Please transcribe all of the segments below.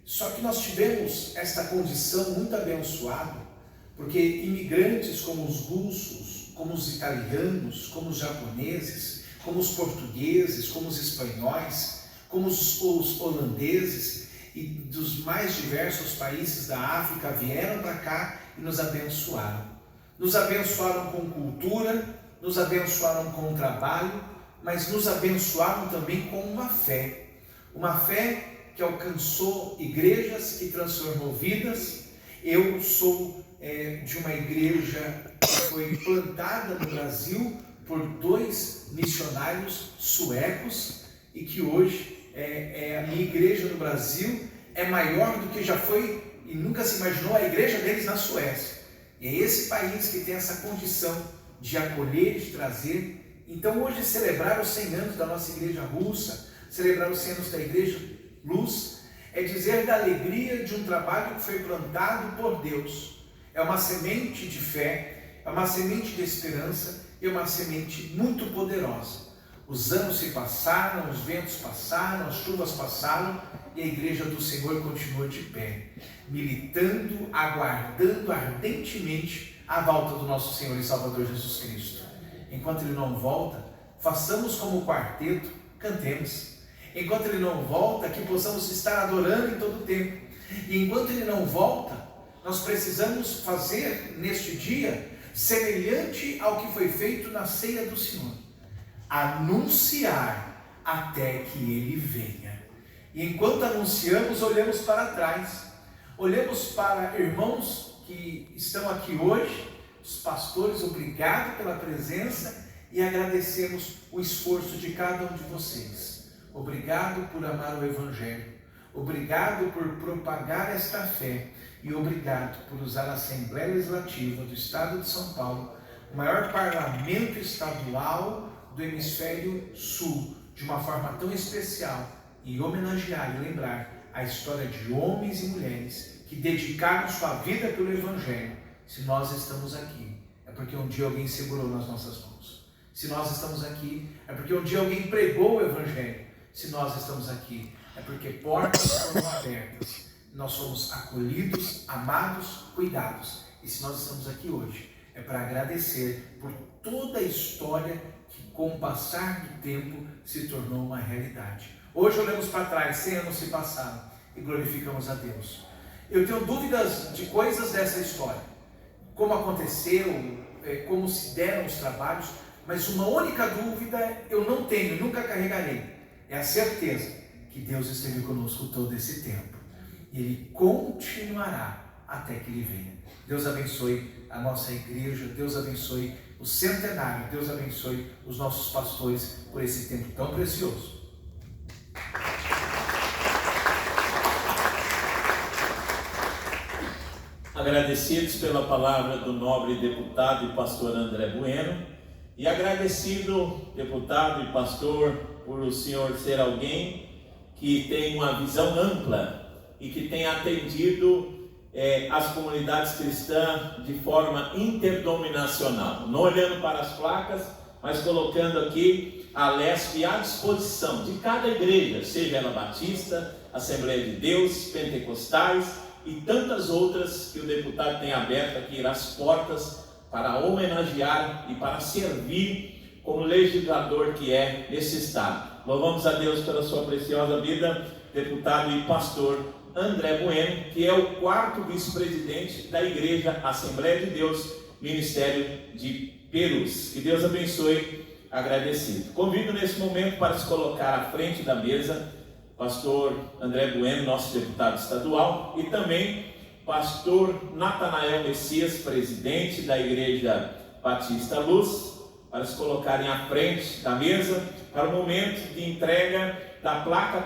Só que nós tivemos esta condição muito abençoada, porque imigrantes como os russos, como os italianos, como os japoneses, como os portugueses, como os espanhóis, como os holandeses e dos mais diversos países da África vieram para cá e nos abençoaram. Nos abençoaram com cultura, nos abençoaram com trabalho, mas nos abençoaram também com uma fé que alcançou igrejas, que transformou vidas. Eu sou de uma igreja que foi plantada no Brasil por 2 missionários suecos e que hoje a minha igreja no Brasil é maior do que já foi e nunca se imaginou a igreja deles na Suécia. E é esse país que tem essa condição de acolher e de trazer. Então hoje celebrar os 100 anos da nossa igreja russa, celebrar os 100 anos da igreja Luz, é dizer da alegria de um trabalho que foi plantado por Deus. É uma semente de fé, é uma semente de esperança e é uma semente muito poderosa. Os anos se passaram, os ventos passaram, as chuvas passaram e a igreja do Senhor continua de pé, militando, aguardando ardentemente a volta do nosso Senhor e Salvador Jesus Cristo. Enquanto Ele não volta, façamos como o quarteto, cantemos. Enquanto Ele não volta, que possamos estar adorando em todo o tempo. E enquanto Ele não volta, nós precisamos fazer neste dia semelhante ao que foi feito na ceia do Senhor. Anunciar até que Ele venha. E enquanto anunciamos, olhamos para trás. Olhamos para irmãos que estão aqui hoje, os pastores, obrigado pela presença e agradecemos o esforço de cada um de vocês. Obrigado por amar o Evangelho, obrigado por propagar esta fé e obrigado por usar a Assembleia Legislativa do Estado de São Paulo, o maior parlamento estadual do Hemisfério Sul, de uma forma tão especial e homenagear e lembrar a história de homens e mulheres que dedicaram sua vida pelo Evangelho. Se nós estamos aqui, é porque um dia alguém segurou nas nossas mãos. Se nós estamos aqui, é porque um dia alguém pregou o Evangelho. Se nós estamos aqui, é porque portas foram abertas. Nós somos acolhidos, amados, cuidados. E se nós estamos aqui hoje, é para agradecer por toda a história que, com o passar do tempo, se tornou uma realidade. Hoje olhamos para trás, 100 anos se passaram e glorificamos a Deus. Eu tenho dúvidas de coisas dessa história. Como aconteceu, como se deram os trabalhos, mas uma única dúvida eu não tenho, nunca carregarei. É a certeza que Deus esteve conosco todo esse tempo. E Ele continuará até que Ele venha. Deus abençoe a nossa igreja, Deus abençoe o centenário, Deus abençoe os nossos pastores por esse tempo tão precioso. Agradecidos pela palavra do nobre deputado e pastor André Bueno, e agradecido, deputado e pastor, por o senhor ser alguém que tem uma visão ampla e que tem atendido as comunidades cristãs de forma interdominacional, não olhando para as placas, mas colocando aqui a LESP à disposição de cada igreja, seja ela batista, Assembleia de Deus, pentecostais e tantas outras que o deputado tem aberto aqui as portas para homenagear e para servir como legislador que é nesse estado. Louvamos a Deus pela sua preciosa vida, deputado e pastor André Bueno, que é o 4º vice-presidente da Igreja Assembleia de Deus, Ministério de Perus. Que Deus abençoe, agradecido. Convido nesse momento para se colocar à frente da mesa pastor André Bueno, nosso deputado estadual, e também pastor Natanael Messias, presidente da Igreja Batista Luz, para se colocarem à frente da mesa para o momento de entrega da placa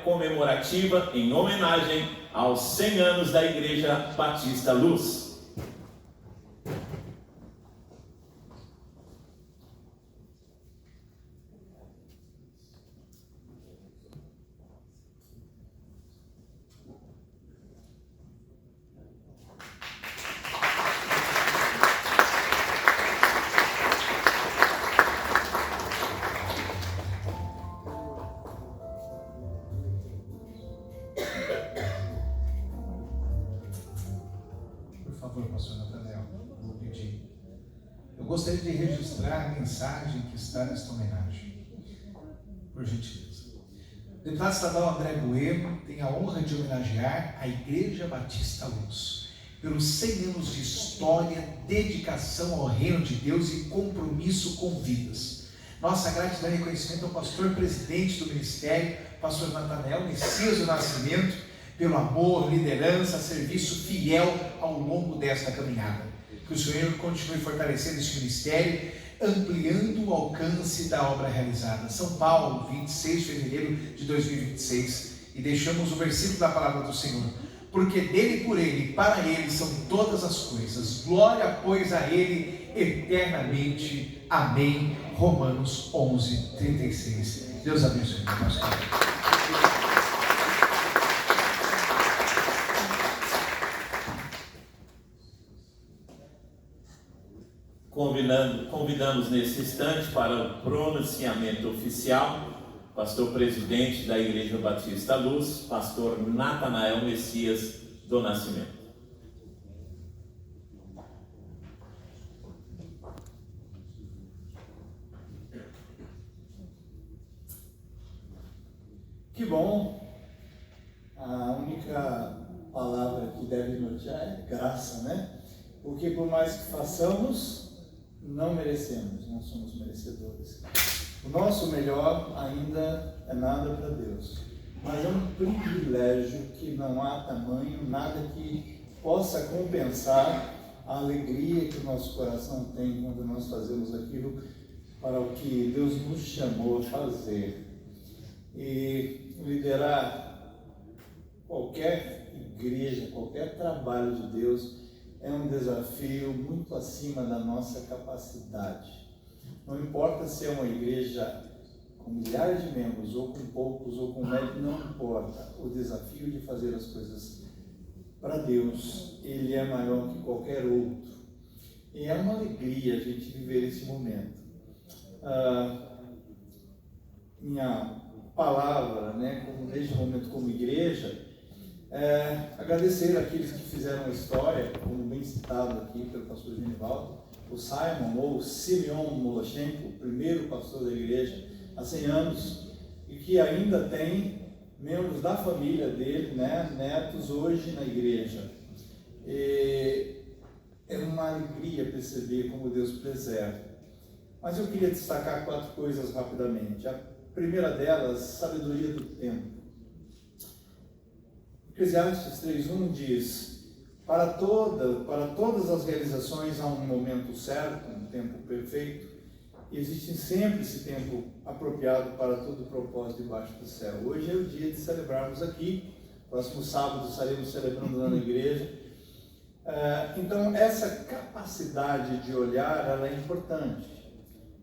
comemorativa em homenagem aos 100 anos da Igreja Batista Luz. favor, pastor Nathanael, vou pedir. Eu gostaria de registrar a mensagem que está nesta homenagem, por gentileza. O deputado estadual André Bueno tem a honra de homenagear a Igreja Batista Luz pelos 100 anos de história, dedicação ao reino de Deus e compromisso com vidas. Nossa gratidão e reconhecimento ao pastor presidente do ministério, pastor Nathanael Messias do Nascimento, pelo amor, liderança, serviço fiel ao longo desta caminhada. Que o Senhor continue fortalecendo este ministério, ampliando o alcance da obra realizada. São Paulo, 26 de fevereiro de 2026. E deixamos o versículo da palavra do Senhor. Porque dele, por ele, para ele são todas as coisas. Glória, pois, a ele eternamente. Amém. Romanos 11, 36. Deus abençoe, meu pastor. Convidamos nesse instante para o pronunciamento oficial, pastor presidente da Igreja Batista Luz, pastor Nathanael Messias do Nascimento. Que bom! A única palavra que deve nortear é graça, né? Porque por mais que façamos, não merecemos, não somos merecedores. O nosso melhor ainda é nada para Deus, mas é um privilégio que não há tamanho, nada que possa compensar a alegria que o nosso coração tem quando nós fazemos aquilo para o que Deus nos chamou a fazer. E liderar qualquer igreja, qualquer trabalho de Deus é um desafio muito acima da nossa capacidade. Não importa se é uma igreja com milhares de membros, ou com poucos, ou com médicos, não importa. O desafio de fazer as coisas para Deus, ele é maior que qualquer outro. E é uma alegria a gente viver esse momento. Minha palavra, né, neste momento como igreja, agradecer àqueles que fizeram a história, como bem citado aqui pelo pastor Genivaldo, o Simon ou Simeon Moloshenko, o primeiro pastor da igreja há 100 anos, e que ainda tem membros da família dele, né, netos hoje na igreja. É uma alegria perceber como Deus preserva. Mas eu queria destacar 4 coisas rapidamente. A primeira delas, sabedoria do tempo. Eclesiastes 3:1 diz: para todas as realizações há um momento certo, um tempo perfeito, e existe sempre esse tempo apropriado para todo o propósito debaixo do céu. Hoje é o dia de celebrarmos aqui, próximo sábado estaremos celebrando lá na igreja. Então essa capacidade de olhar, ela é importante,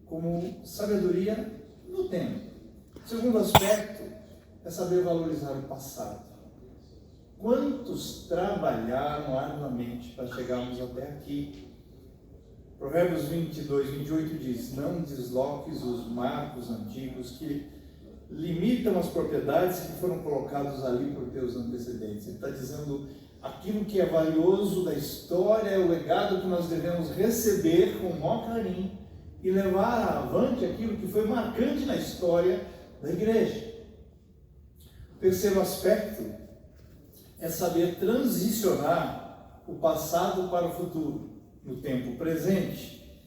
como sabedoria no tempo. O segundo aspecto é saber valorizar o passado. Quantos trabalharam arduamente para chegarmos até aqui? Provérbios 22:28 diz: não desloques os marcos antigos que limitam as propriedades que foram colocados ali por teus antecedentes. Ele está dizendo aquilo que é valioso da história, é o legado que nós devemos receber com o maior carinho e levar avante aquilo que foi marcante na história da igreja. O terceiro aspecto é saber transicionar o passado para o futuro, no tempo presente.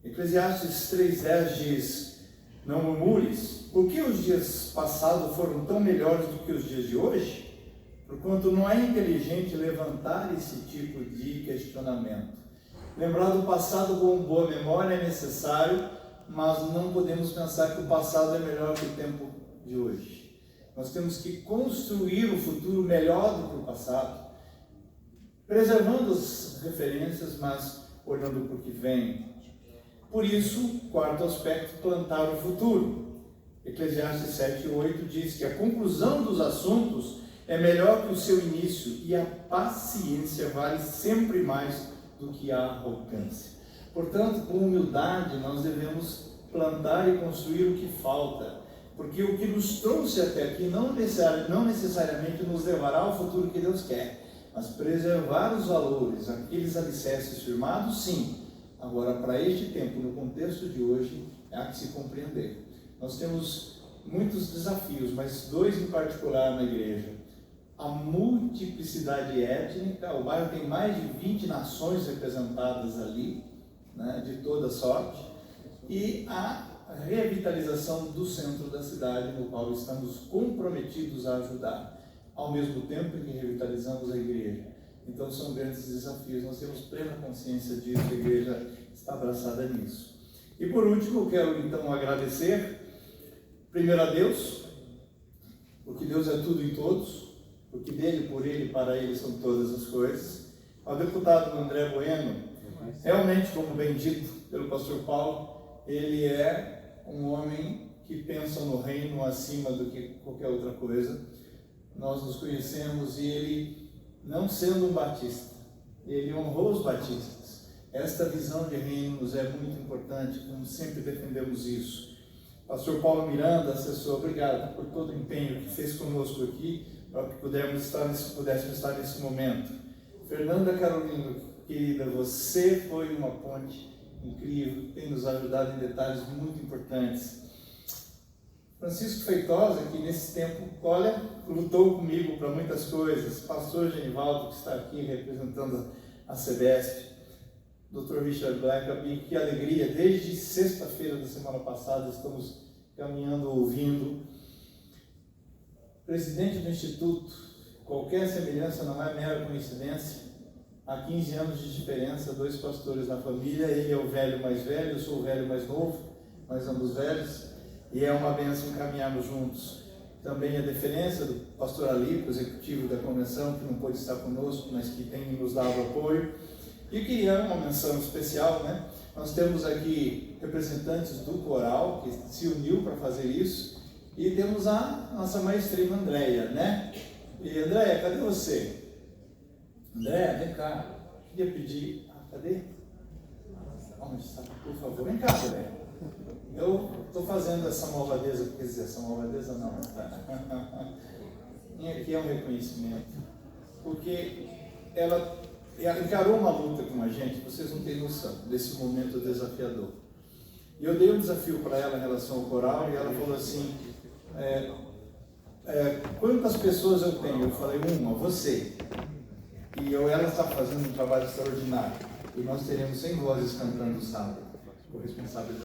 Eclesiastes 3:10 diz: não murmures, por que os dias passados foram tão melhores do que os dias de hoje? Porquanto não é inteligente levantar esse tipo de questionamento. Lembrar do passado com boa memória é necessário, mas não podemos pensar que o passado é melhor que o tempo de hoje. Nós temos que construir o futuro melhor do que o passado, preservando as referências, mas olhando para o que vem. Por isso, quarto aspecto, plantar o futuro. Eclesiastes 7:8 diz que a conclusão dos assuntos é melhor que o seu início, e a paciência vale sempre mais do que a arrogância. Portanto, com humildade, nós devemos plantar e construir o que falta, porque o que nos trouxe até aqui não necessariamente nos levará ao futuro que Deus quer, mas preservar os valores, aqueles alicerces firmados, sim. Agora, para este tempo, no contexto de hoje, há que se compreender. Nós temos muitos desafios, mas dois em particular na igreja. A multiplicidade étnica, o bairro tem mais de 20 nações representadas ali, né, de toda sorte, e a revitalização do centro da cidade, no qual estamos comprometidos a ajudar, ao mesmo tempo que revitalizamos a igreja. Então são grandes desafios, nós temos plena consciência disso, a igreja está abraçada nisso. E por último, eu quero então agradecer, primeiro a Deus, porque Deus é tudo em todos, porque dele, por ele, para ele são todas as coisas. Ao deputado André Bueno, realmente, como bem dito pelo pastor Paulo, ele é um homem que pensa no reino acima do que qualquer outra coisa. Nós nos conhecemos e ele, não sendo um batista, ele honrou os batistas. Esta visão de reino nos é muito importante, como sempre defendemos isso. Pastor Paulo Miranda, assessor, obrigado por todo o empenho que fez conosco aqui, para que pudéssemos estar nesse momento. Fernanda Carolina, querida, você foi uma ponte incrível, tem nos ajudado em detalhes muito importantes. Francisco Feitosa, que nesse tempo, olha, lutou comigo para muitas coisas. Pastor Genivaldo, que está aqui representando a CBESP. Dr. Richard Blackaby, que alegria, desde sexta-feira da semana passada estamos caminhando, ouvindo. Presidente do Instituto, qualquer semelhança não é mera coincidência. Há 15 anos de diferença, 2 pastores na família, ele é o velho mais velho, eu sou o velho mais novo, nós ambos velhos, e é uma bênção caminharmos juntos. Também a deferência do pastor Alipo, executivo da convenção, que não pôde estar conosco, mas que tem nos dado apoio. E queria uma menção especial, né? Nós temos aqui representantes do coral, que se uniu para fazer isso, e temos a nossa maestrina Andréia, né? E Andréia, cadê você? Andréia, vem cá. Queria pedir... cadê? Onde está? Por favor, vem cá, Andréia. Eu estou fazendo essa malvadeza, quer dizer, essa malvadeza não. Aqui é um reconhecimento, porque ela encarou uma luta com a gente, vocês não têm noção desse momento desafiador. E eu dei um desafio para ela em relação ao coral, e ela falou assim, quantas pessoas eu tenho? Eu falei, uma, você. E ela está fazendo um trabalho extraordinário, e nós teremos 100 vozes cantando sábado, por responsabilidade.